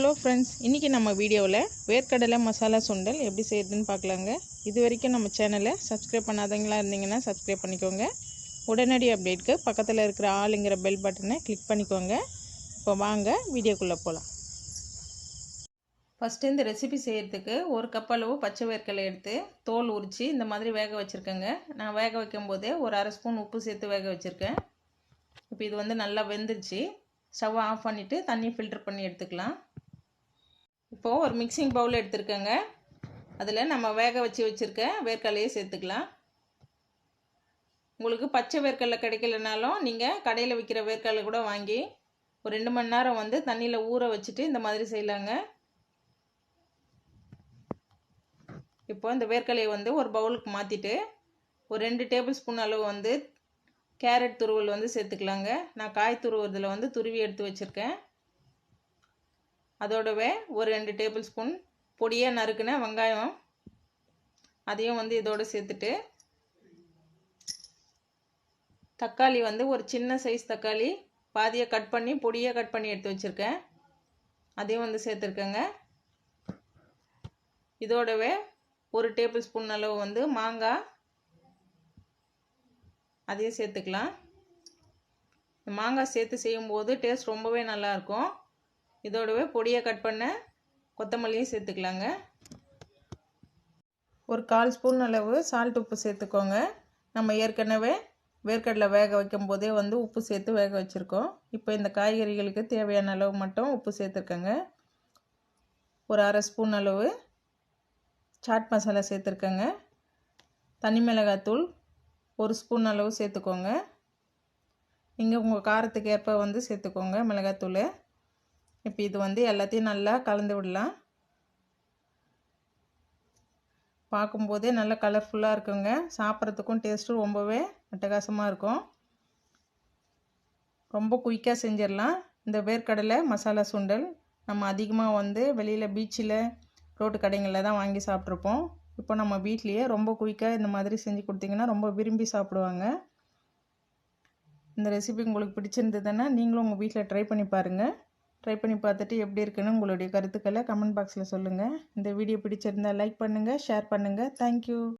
Hello friends, இன்றைக்கி நம்ம வீடியோவில் வேர்க்கடலை மசாலா சுண்டல் எப்படி செய்யுதுன்னு பார்க்கலாங்க. இது வரைக்கும் நம்ம சேனலை சப்ஸ்கிரைப் பண்ணாதவங்களா இருந்தீங்கன்னா சப்ஸ்கிரைப் பண்ணிக்கோங்க. உடனடி அப்டேட்க்கு பக்கத்தில் இருக்கிற ஆளுங்கிற பெல் பட்டனை கிளிக் பண்ணிக்கோங்க. இப்போ வாங்க வீடியோக்குள்ளே போகலாம். ஃபஸ்ட்டு இந்த ரெசிபி செய்கிறதுக்கு ஒரு கப் அளவு பச்சை வேர்க்கடலை எடுத்து தோல் உரித்து இந்த மாதிரி வேக வச்சுருக்கேங்க. நான் வேக வைக்கும்போதே ஒரு அரை ஸ்பூன் உப்பு சேர்த்து வேக வச்சுருக்கேன். இப்போ இது வந்து நல்லா வெந்துருச்சு. ஸ்டவ் ஆஃப் பண்ணிவிட்டு தண்ணி ஃபில்டர் பண்ணி எடுத்துக்கலாம். இப்போது ஒரு மிக்சிங் பவுல் எடுத்துருக்கேங்க. அதில் நம்ம வேக வச்சுருக்க வேர்க்கடலையை சேர்த்துக்கலாம். உங்களுக்கு பச்சை வேர்க்கடலை கிடைக்கலனாலும் நீங்கள் கடையில் விற்கிற வேர்க்கடலை கூட வாங்கி ஒரு 2 மணி நேரம் வந்து தண்ணியில் ஊற வச்சுட்டு இந்த மாதிரி செய்யலாங்க. இப்போ இந்த வேர்க்கடலையை வந்து ஒரு பவுலுக்கு மாற்றிட்டு ஒரு 2 டேபிள் ஸ்பூன் அளவு வந்து கேரட் துருவல் வந்து சேர்த்துக்கலாங்க. நான் காய் துருவதில் வந்து துருவி எடுத்து வச்சுருக்கேன். அதோடவே ஒரு 2 டேபிள் ஸ்பூன் பொடியாக நறுக்குன வெங்காயம் அதையும் வந்து இதோடு சேர்த்துட்டு, தக்காளி வந்து ஒரு சின்ன சைஸ் தக்காளி பாதியை கட் பண்ணி பொடியாக கட் பண்ணி எடுத்து வச்சுருக்கேன். அதையும் வந்து சேர்த்துருக்கேங்க. இதோடவே ஒரு டேபிள் ஸ்பூன் அளவு வந்து மாங்காய் அதையும் சேர்த்துக்கலாம். மாங்காய் சேர்த்து செய்யும்போது டேஸ்ட் ரொம்பவே நல்லாயிருக்கும். இதோடவே பொடியை கட் பண்ண கொத்தமல்லியும் சேர்த்துக்கலாங்க. ஒரு 1/4 ஸ்பூன் அளவு சால்ட் உப்பு சேர்த்துக்கோங்க. நம்ம ஏற்கனவே வேர்க்கடலை வேக வைக்கும் போதே வந்து உப்பு சேர்த்து வேக வச்சுருக்கோம். இப்போ இந்த காய்கறிகளுக்கு தேவையான அளவு மட்டும் உப்பு சேர்த்துருக்கேங்க. ஒரு அரை ஸ்பூன் அளவு சாட் மசாலா சேர்த்துருக்கேங்க. தனி மிளகாத்தூள் ஒரு ஸ்பூன் அளவு சேர்த்துக்கோங்க. நீங்கள் உங்கள் காரத்துக்கு ஏற்ப வந்து சேர்த்துக்கோங்க மிளகாத்தூள். இப்போ இது வந்து எல்லாத்தையும் நல்லா கலந்து விடலாம். பார்க்கும்போதே நல்லா கலர்ஃபுல்லாக இருக்குங்க. சாப்பிட்றதுக்கும் டேஸ்ட்டும் ரொம்பவே அட்டகாசமாக இருக்கும். ரொம்ப குயிக்காக செஞ்சிடலாம். இந்த வேர்க்கடலை மசாலா சுண்டல் நம்ம அதிகமாக வந்து வெளியில் பீச்சில் ரோட்டு கடைகளில் தான் வாங்கி சாப்பிட்ருப்போம். இப்போ நம்ம வீட்லேயே ரொம்ப குயிக்காக இந்த மாதிரி செஞ்சு கொடுத்தீங்கன்னா ரொம்ப விரும்பி சாப்பிடுவாங்க. இந்த ரெசிபி உங்களுக்கு பிடிச்சிருந்ததுன்னா நீங்களும் உங்கள் வீட்டில் ட்ரை பண்ணி பாருங்கள். ட்ரை பண்ணி பார்த்துட்டு எப்படி இருக்குன்னு உங்களுடைய கருத்துக்களை கமெண்ட் பாக்ஸில் சொல்லுங்கள். இந்த வீடியோ பிடிச்சிருந்தால் லைக் பண்ணுங்கள், ஷேர் பண்ணுங்கள். தேங்க்யூ.